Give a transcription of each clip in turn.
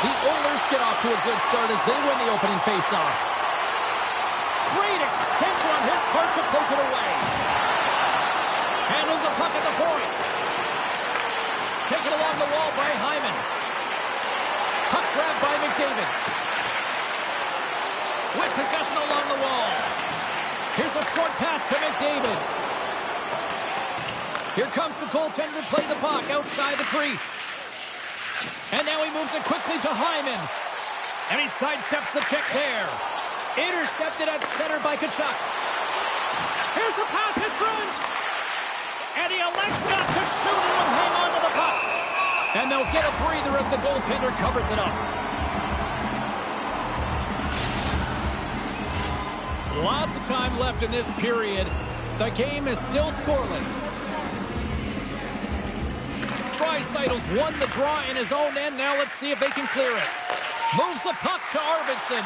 The Oilers get off to a good start as they win the opening faceoff. Great extension on his part to poke it away. Handles the puck at the point. Taken along the wall by Hyman. Puck grabbed by McDavid. With possession along the wall. Here's a short pass to McDavid. Here comes the goaltender to play the puck outside the crease. And now he moves it quickly to Hyman. And he sidesteps the check there. Intercepted at center by Tkachuk. Here's a pass in front. And he elects not to shoot and will hang on to the puck. And they'll get a breather as the goaltender covers it up. Lots of time left in this period. The game is still scoreless. Draisaitl's won the draw in his own end. Now let's see if they can clear it. Moves the puck to Arvidsson.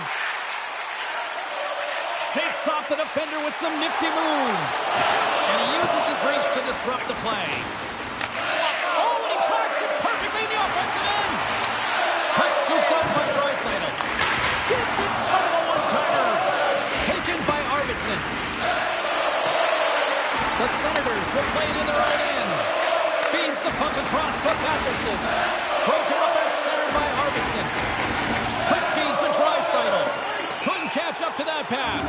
Shakes off the defender with some nifty moves. And he uses his reach to disrupt the play. Oh, and he tracks it perfectly in the offensive end. Puck scooped up by Draisaitl. Gets it out of a one-timer. Taken by Arvidsson. The Senators will play it in their own end. Feeds the puck across to Patterson. Broken up at center by Arvidsson. Quick feed to Draisaitl. Couldn't catch up to that pass.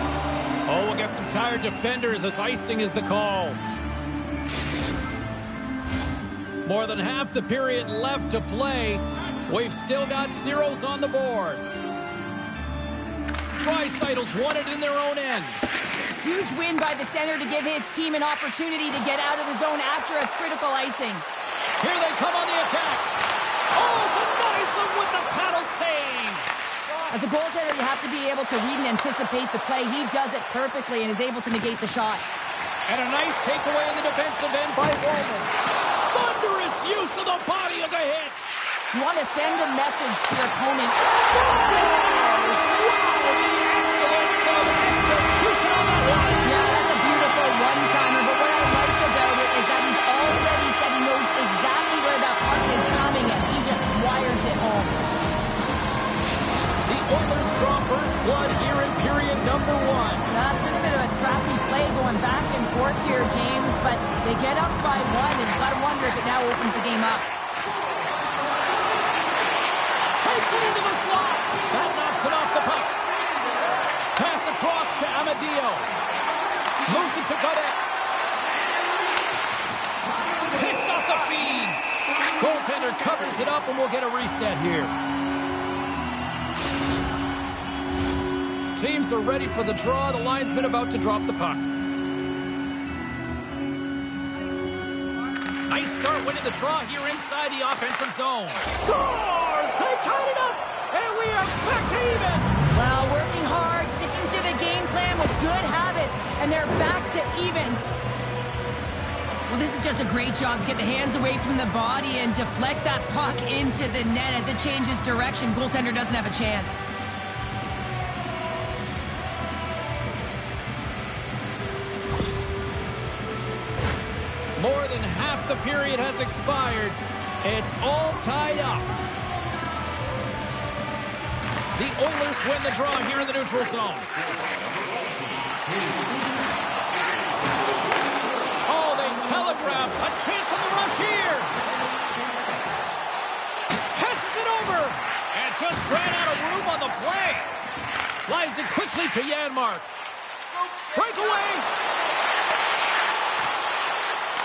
Oh, we'll get some tired defenders as icing is the call. More than half the period left to play. We've still got zeros on the board. Draisaitl's won it in their own end. Huge win by the center to give his team an opportunity to get out of the zone after a critical icing. Here they come on the attack. Oh, denies them with the paddle save. As a goaltender, you have to be able to read and anticipate the play. He does it perfectly and is able to negate the shot. And a nice takeaway in the defensive end by Wallman. Thunderous use of the body of the hit. You want to send a message to your opponent. Scores! Wow, the excellence of execution on that one. Yeah, that's a beautiful one-timer, but what I like about it is that he's already said he knows exactly where that puck is coming, and he just wires it home. The Oilers draw first blood here in period number 1. That's been a bit of a scrappy play going back and forth here, James, but they get up by 1, and you've got to wonder if it now opens the game up. Takes it into the slot. That knocks it off the puck. Pass across to Amadio. Moves it to Godet. Picks off the feed. Goaltender covers it up, and we'll get a reset here. Teams are ready for the draw. The linesman about to drop the puck. Nice start winning the draw here inside the offensive zone. Scores! They tied it up, and we are back to even. Well, working hard, sticking to the game plan with good habits, and they're back to evens. Well, this is just a great job to get the hands away from the body and deflect that puck into the net as it changes direction. Goaltender doesn't have a chance. More than half the period has expired. It's all tied up. The Oilers win the draw here in the neutral zone. Oh, they telegraph a chance on the rush here. Passes it over. And just ran out of room on the play. Slides it quickly to Janmark. Breakaway.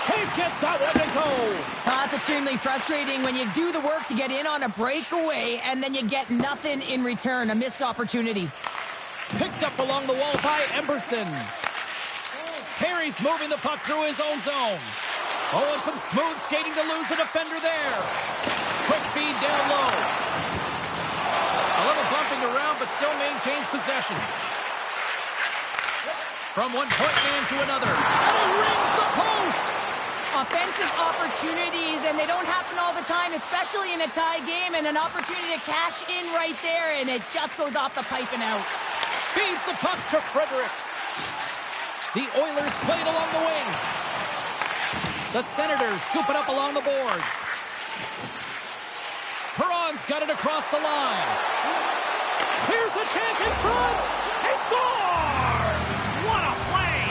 Can't get that one to go. That's extremely frustrating when you do the work to get in on a breakaway and then you get nothing in return. A missed opportunity. Picked up along the wall by Emberson. Perry's moving the puck through his own zone. Oh, and some smooth skating to lose the defender there. Quick feed down low. A little bumping around, but still maintains possession. From one point man to another. And he rings the post. Offensive opportunities, and they don't happen all the time, especially in a tie game, and an opportunity to cash in right there, and it just goes off the pipe and out. Feeds the puck to Frederick. The Oilers play it along the wing. The Senators scoop it up along the boards. Perron He's got it across the line. Here's a chance in front. He scores! What a play!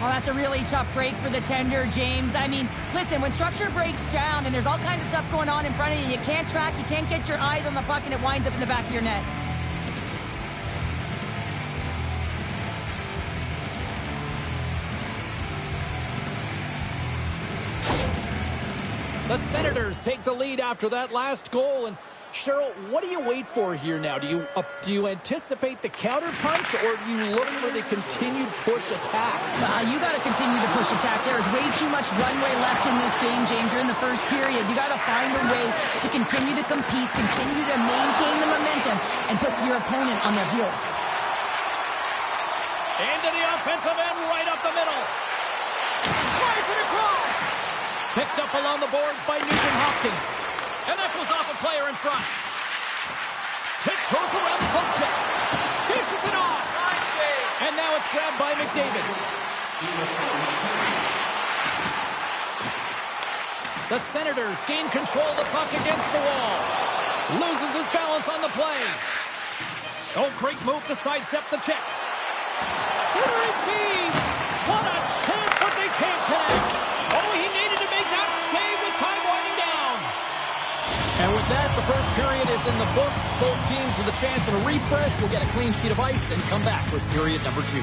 Oh, that's a really tough break for the tender, James. I mean, listen, when structure breaks down and there's all kinds of stuff going on in front of you, you can't track, you can't get your eyes on the puck, and it winds up in the back of your net. The Senators take the lead after that last goal. And Cheryl, what do you wait for here now? Do you anticipate the counter punch, or do you look for the continued push attack? You got to continue to push attack. There is way too much runway left in this game, James. You're in the first period. You got to find a way to continue to compete, continue to maintain the momentum, and put your opponent on their heels. Into the offensive end, right up the middle. Slides it across. Picked up along the boards by Nugent-Hopkins. And that goes off a player in front. Tiptoes around the poke check. Dishes it off. And now it's grabbed by McDavid. The Senators gain control of the puck against the wall. Loses his balance on the play. Oh, great move to sidestep the check. Centering feed. What a chance, but they can't connect. Oh, he needed to make that save with time winding down. And with that, the first period is in the books. Both teams with a chance of a refresh will get a clean sheet of ice and come back with period number 2.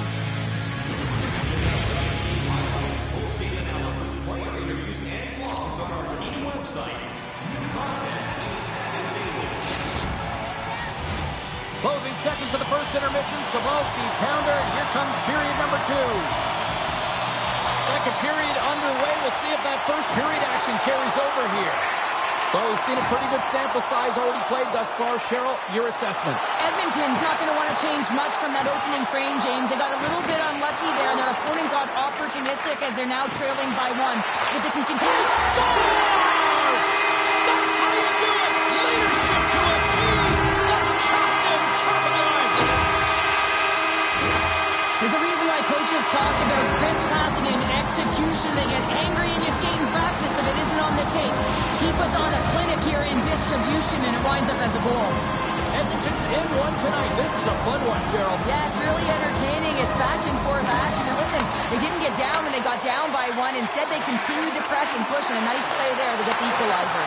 Closing seconds of the first intermission. Sablowski, pounder, and here comes period number 2. Second period underway. We'll see if that first period action carries over here. Well, we've seen a pretty good sample size already played thus far. Cheryl, your assessment. Edmonton's not going to want to change much from that opening frame, James. They got a little bit unlucky there, and their opponent got opportunistic as they're now trailing by 1. If they can continue... Scores! That's how you do it! Leadership to a team! The captain capitalizes! There's a reason why coaches talk about crisp passing and execution. They get angry and you skate in practice if it isn't on the tape. He puts on a clinic here in distribution, and it winds up as a goal. Edmonton's in one tonight. This is a fun one, Cheryl. Yeah, it's really entertaining. It's back and forth action. And listen, they didn't get down when they got down by 1. Instead, they continued to press and push, and a nice play there to get the equalizer.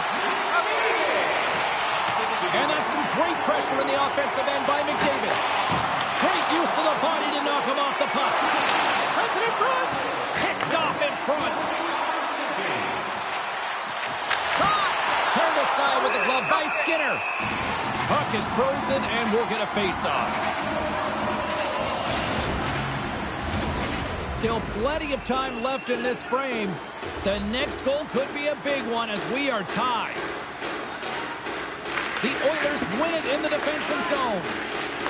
And that's some great pressure in the offensive end by McDavid. Great use of the body to knock him off the puck. Sends it in front. Picked off in front. Shot. Turned aside with the glove by Skinner. Puck is frozen, and we'll get a face-off. Still plenty of time left in this frame. The next goal could be a big one as we are tied. The Oilers win it in the defensive zone.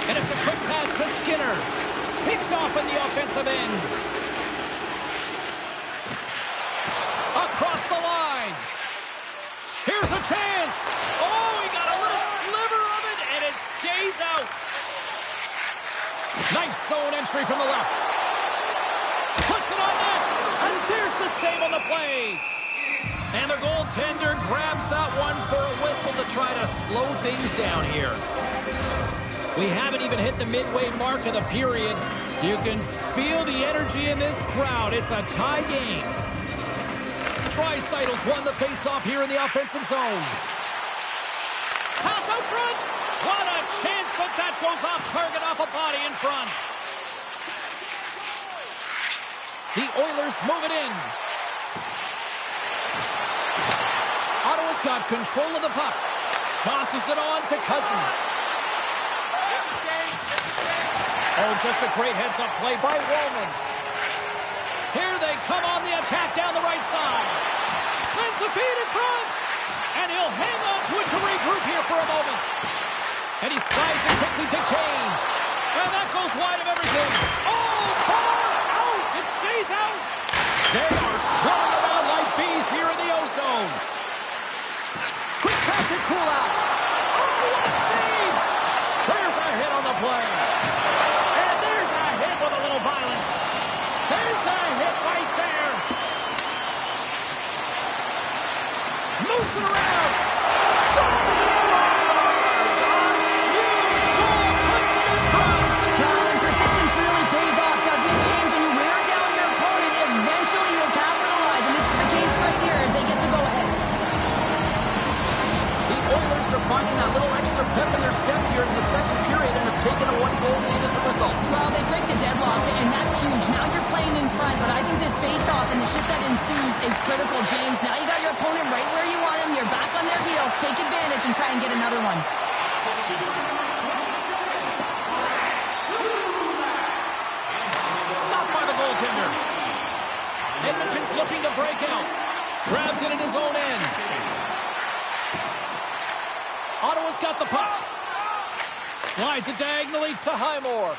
And it's a quick pass to Skinner. Picked off in the offensive end. Across the line. Here's a chance. Oh, he got a little sliver of it, and it stays out. Nice zone entry from the left. Puts it on net. And there's the save on the play. And the goaltender grabs that one for a whistle to try to slow things down here. We haven't even hit the midway mark of the period. You can feel the energy in this crowd. It's a tie game. Tri-Cycles won the face-off here in the offensive zone. Pass out front. What a chance, but that goes off target off a body in front. The Oilers move it in. Ottawa's got control of the puck. Tosses it on to Cousins. Oh, just a great heads-up play by Wallman. Here they come on the attack down the right side. Sends the feed in front. And he'll hang on to it to regroup here for a moment. And he slides it quickly to Kane. And that goes wide of everything. Oh, ball out. It stays out. They are swirling around like bees here in the O-zone. Quick pass to Kulak. Oh, what a save. There's a hit on the play. And there's a hit with a little violence. whistle. Well, they break the deadlock, and that's huge. Now you're playing in front, but I think this face-off and the shift that ensues is critical, James. Now you got your opponent right where you want him. You're back on their heels. Take advantage and try and get another one. Stopped by the goaltender. Edmonton's looking to break out. Grabs it in his own end. Ottawa's got the puck. Slides it diagonally to Highmore.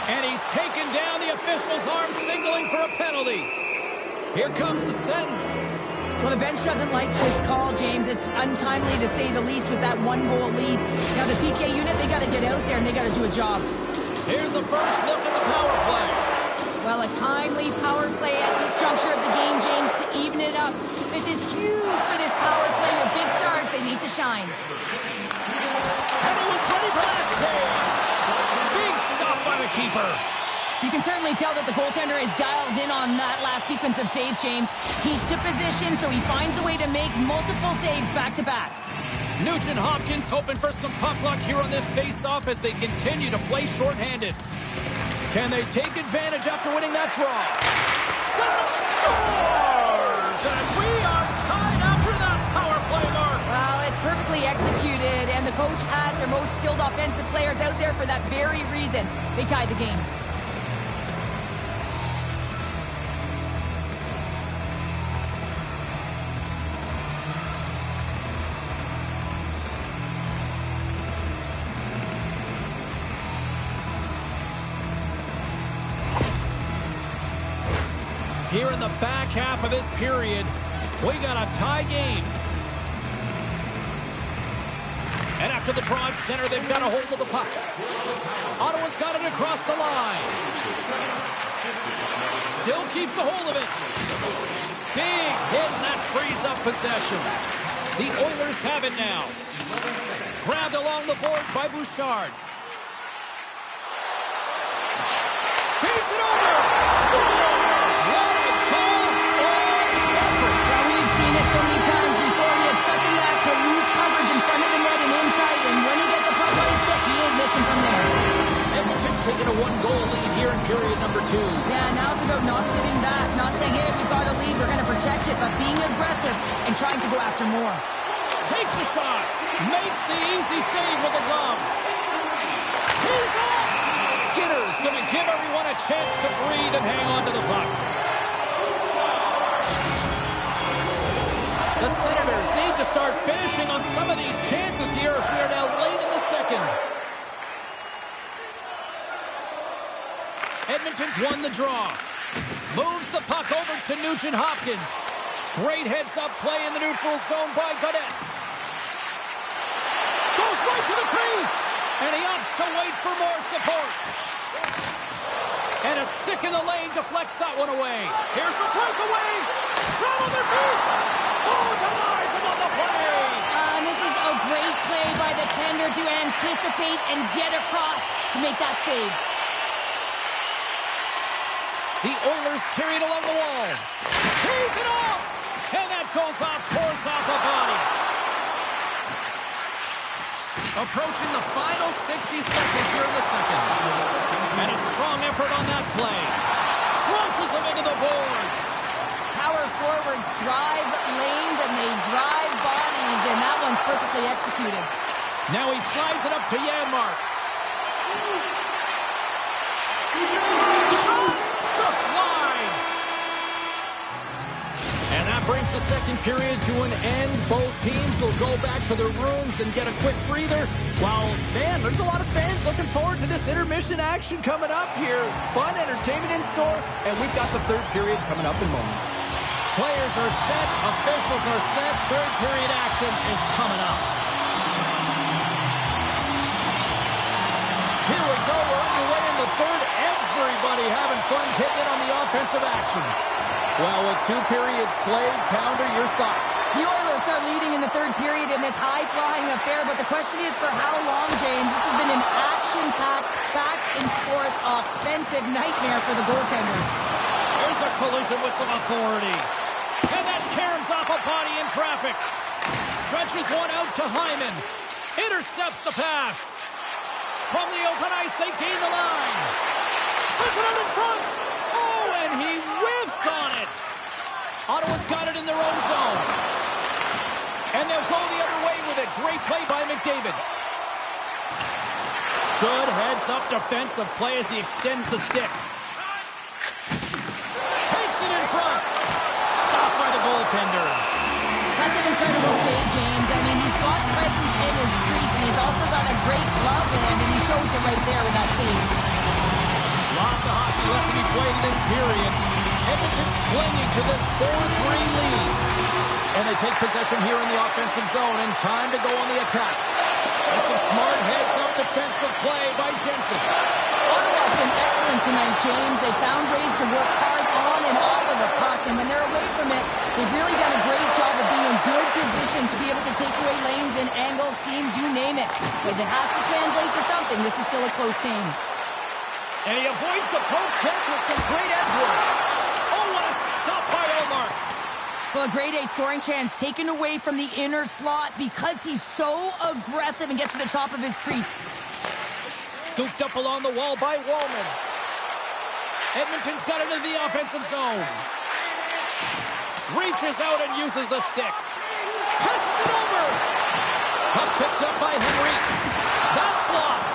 And he's taken down. The official's arm signaling for a penalty. Here comes the sentence. Well, the bench doesn't like this call, James. It's untimely to say the least with that one-goal lead. Now, the PK unit, they got to get out there and they got to do a job. Here's the first look at the power play. Well, a timely power play at this juncture of the game, James, to even it up. This is huge for this power play with big stars. They need to shine. And he was ready for that save. Big stop by the keeper. You can certainly tell that the goaltender is dialed in on that last sequence of saves, James. He's to position, so he finds a way to make multiple saves back-to-back. Nugent Hopkins hoping for some puck luck here on this face-off as they continue to play shorthanded. Can they take advantage after winning that draw? The Stars! And we are tied after that power play mark. Well, it's perfectly executed, and the coach has their most skilled offensive players out there for that very reason. They tied the game. Here in the back half of this period, we got a tie game. And after the draw at center, they've got a hold of the puck. Ottawa's got it across the line. Still keeps a hold of it. Big hit, and that frees up possession. The Oilers have it now. Grabbed along the boards by Bouchard. Feeds it over. Scores! What a goal! Well, we've seen it so many times before. He has such a knack to lose coverage in front of the net and inside, and when he gets a puck on his stick, he ain't missing from there. Edmonton's taking a one-goal lead here in period number 2. Yeah, now it's about not sitting back, not saying, hey, if we got a lead, we're going to protect it, but being aggressive and trying to go after more. Takes a shot. Makes the easy save with the glove. Tees off. Skinner's going to give everyone a chance to breathe and hang on to the puck. The Senators need to start finishing on some of these chances here as we are now late in the second. Edmonton's won the draw. Moves the puck over to Nugent Hopkins. Great heads-up play in the neutral zone by Gaudette. Goes right to the crease. And he opts to wait for more support. And a stick in the lane deflects that one away. Here's the breakaway. Travel their feet. Oh, denies him on the play. And this is a great play by the tender to anticipate and get across to make that save. The Oilers carry it along the wall. Tees it off. And that goes off course off the body. Approaching the final 60 seconds here in the second. And a strong effort on that play. Crunches them into the boards. Power forwards drive lanes and they drive bodies, and that one's perfectly executed. Now he slides it up to Janmark. Shot! Just wide. And that brings the second period to an end. Both teams will go back to their rooms and get a quick breather. While, man, there's a lot of fans looking forward to this intermission action coming up here. Fun entertainment in store, and we've got the third period coming up in moments. Players are set, officials are set, third period action is coming up. Here we go, we're underway in the third. Everybody having fun getting in on the offensive action. Well, with 2 periods played, Pounder, your thoughts? The Oilers are leading in the third period in this high-flying affair, but the question is for how long, James? This has been an action-packed, back-and-forth offensive nightmare for the goaltenders. Here's a collision with some authority. And that caroms off a body in traffic. Stretches one out to Hyman. Intercepts the pass. from the open ice. They gain the line. Sends it out in front. Oh, and he whiffs on it. Ottawa's got it in their own zone. And they'll go the other way with it. Great play by McDavid. Good heads-up defensive play as he extends the stick. Takes it in front. Stopped by the goaltender. That's an incredible save, James. I mean, he's got presence in his crease, and he's also got a great glove hand, and he shows it right there with that save. Lots of hockey left to be played in this period. Edmonton's clinging to this 4-3 lead. And they take possession here in the offensive zone, and time to go on the attack. And some smart heads-up defensive play by Jensen. Ottawa's been excellent tonight, James. They found ways to work hard on and off of the puck, and when they're away from it, they've really done a great job of being in good position to be able to take away lanes and angles, seams, you name it. But if it has to translate to something, this is still a close game. And he avoids the poke check with some great edge work. Oh, what a stop by Omar. Well, a grade A scoring chance taken away from the inner slot because he's so aggressive and gets to the top of his crease. Scooped up along the wall by Wallman. Edmonton's got it in the offensive zone. Reaches out and uses the stick. Passes it over. Puck picked up by Henrique. That's blocked.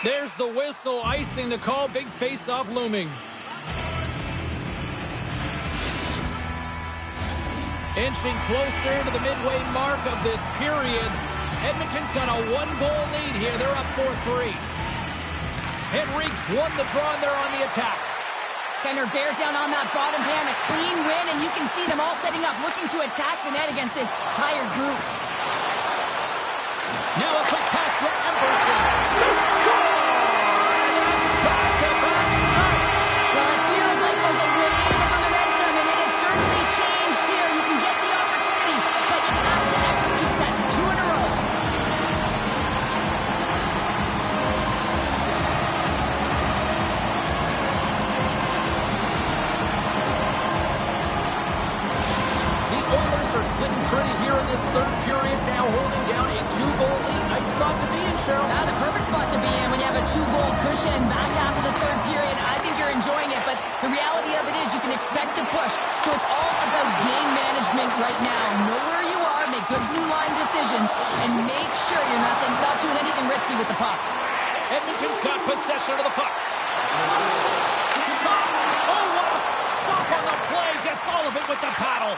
There's the whistle, icing the call. Big face-off looming. Inching closer to the midway mark of this period. Edmonton's got a one-goal lead here. They're up 4-3. Henrique's won the draw, and they're on the attack. Center bears down on that bottom hand. A clean win, and you can see them all setting up, looking to attack the net against this tired group. Now a quick pass to Emberson. They score! That's back-to-back starts. Well, it feels like there's a wave of momentum, and it has certainly changed here. You can get the opportunity, but you have to execute. That's 2 in a row. The Oilers are sitting pretty here in this third period, now holding down a 2-goal lead. Nice spot to be in, Cheryl. Now the perfect spot to be in when you have a 2-goal cushion back half of the third period. I think you're enjoying it, but the reality of it is you can expect to push. So it's all about game management right now. Know where you are, make good blue line decisions, and make sure you're not doing anything risky with the puck. Edmonton's got possession of the puck. Shot. Oh, what a stop on the play. Gets all of it with the paddle.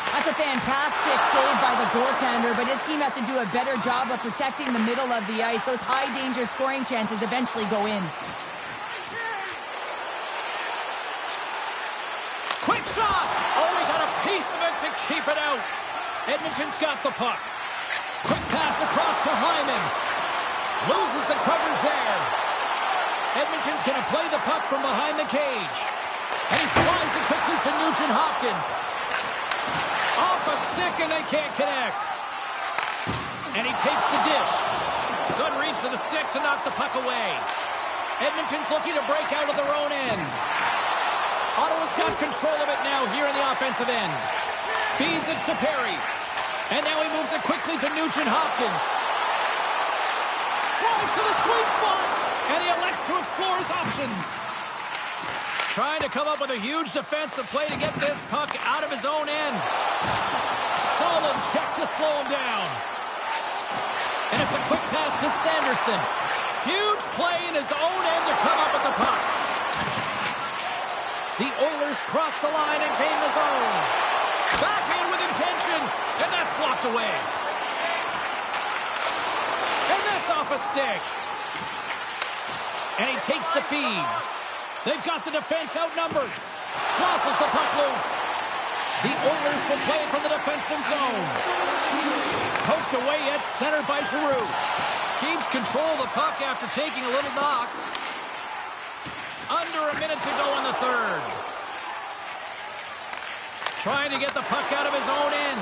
That's a fantastic save by the goaltender, but his team has to do a better job of protecting the middle of the ice. Those high-danger scoring chances eventually go in. Quick shot! Oh, he got a piece of it to keep it out. Edmonton's got the puck. Quick pass across to Hyman. Loses the coverage there. Edmonton's going to play the puck from behind the cage. And he slides it quickly to Nugent Hopkins. Off a stick, and they can't connect. And he takes the dish. Doesn't reach for the stick to knock the puck away. Edmonton's looking to break out of their own end. Ottawa's got control of it now here in the offensive end. Feeds it to Perry. And now he moves it quickly to Nugent Hopkins. Drives to the sweet spot. And he elects to explore his options. Trying to come up with a huge defensive play to get this puck out of his own end. Solid check to slow him down. And it's a quick pass to Sanderson. Huge play in his own end to come up with the puck. The Oilers cross the line and gain the zone. Backhand with intention, and that's blocked away. And that's off a stick. And he takes the feed. They've got the defense outnumbered. Crosses the puck loose. The Oilers will play it from the defensive zone. Poked away at center by Giroux. Keeps control of the puck after taking a little knock. Under a minute to go in the third. Trying to get the puck out of his own end.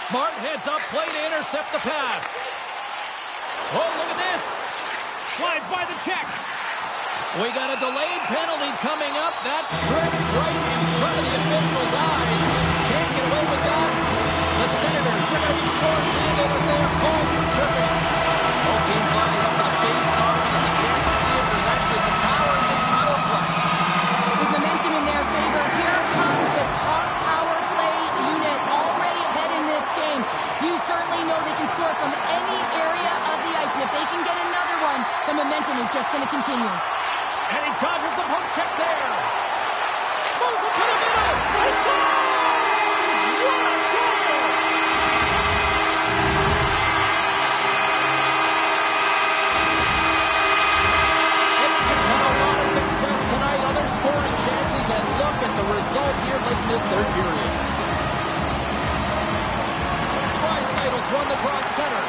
Smart heads up play to intercept the pass. Oh, look at this. Slides by the check. We got a delayed penalty coming up. That tripped right in front of the official's eyes. Can't get like that? The Senators are going to be short-handed as they are called for tripping. Both teams lining up for the face-off, and it's a chance to see if there's actually some power in this power play. With momentum in their favor, here comes the top power play unit already ahead in this game. You certainly know they can score from any area of the ice, and if they can get another one, the momentum is just going to continue. And he dodges the poke check there. Moves it to the middle. He scores! What a goal! Edmonton's had a lot of success tonight on their scoring chances, and look at the result here late in this third period. Tricycles run the draw at center.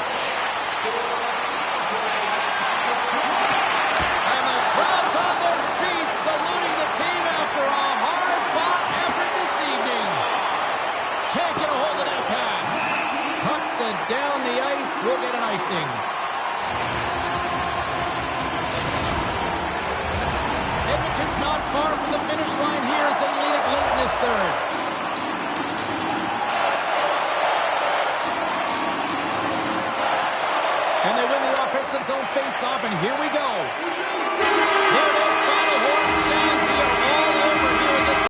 And the crowd's on their feet, saluting the team after a hard-fought effort this evening. Can't get a hold of that pass. Pucks it down the ice. We'll get an icing. Edmonton's not far from the finish line here as they lead it late in this third. And they win the offensive zone face-off, and here we